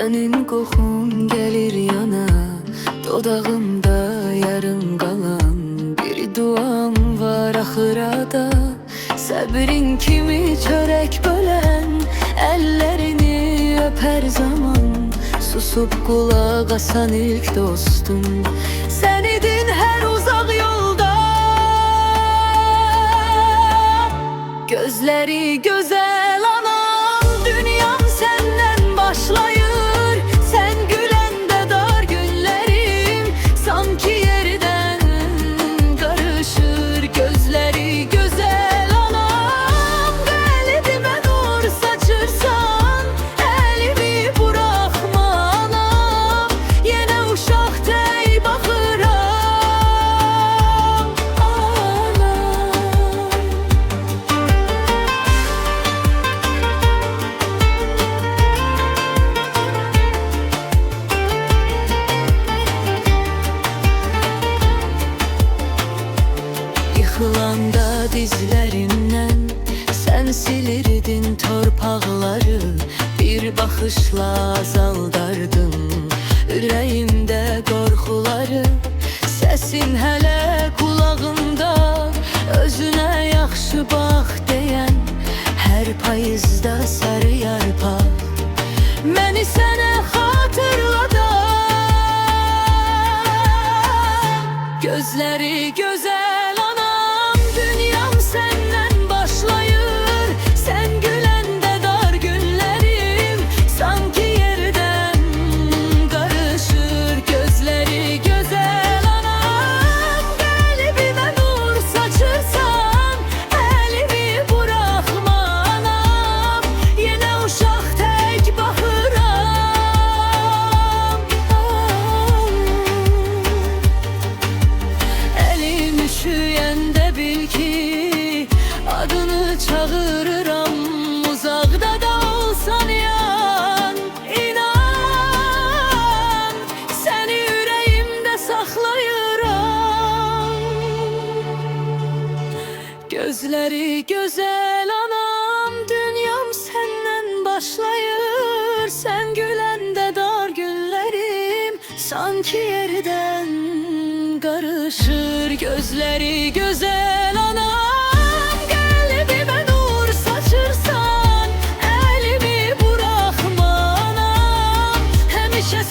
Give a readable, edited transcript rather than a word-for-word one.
Senin kokun gelir yana, dodağımda yarım kalan bir duam var ahırada. Sabrin kimi çörek bölen, ellerini öper zaman. Susup kulak asan ilk dostum sen idin her uzak yolda. Gözleri güzel anam, dünyam senden başlayır. Sen gülende dar günlerim sanki yerden karışır. Gözleri güzel anam, kalbime nur saçırsan, elimi bırakma anam. Yine uşak dey bakıram anam. Yıkılanda dizlerinden sen silirdin torpaqları. Bir baxışla azaldardın ürəyimdə qorxuları. Səsin hələ qulağımda, özünə yaxşı bax deyən hər payızda sarı yarpaq məni sənə xatırladan. Gözləri gözəl anam, dünyam səndən başlayır. Sen güləndə dar günlərim sanki yerdən qarışır. Gözləri gözəl anam, qəlbimə nur saçırsan, əlimi buraxma anam. Yenə uşaq tək baxıram. Elim üşüyəndə bil ki adını çağırıram. Uzaqda da olsan yan, inan səni ürəyimdə saxlayıram. Gözləri gözəl anam, dünyam səndən başlayır. Sen güləndə dar günlərim sanki yerdən qarışır. Gözləri gözəl anam, qəlbimə nur saçırsan, əlimi buraxma anam. Həmişə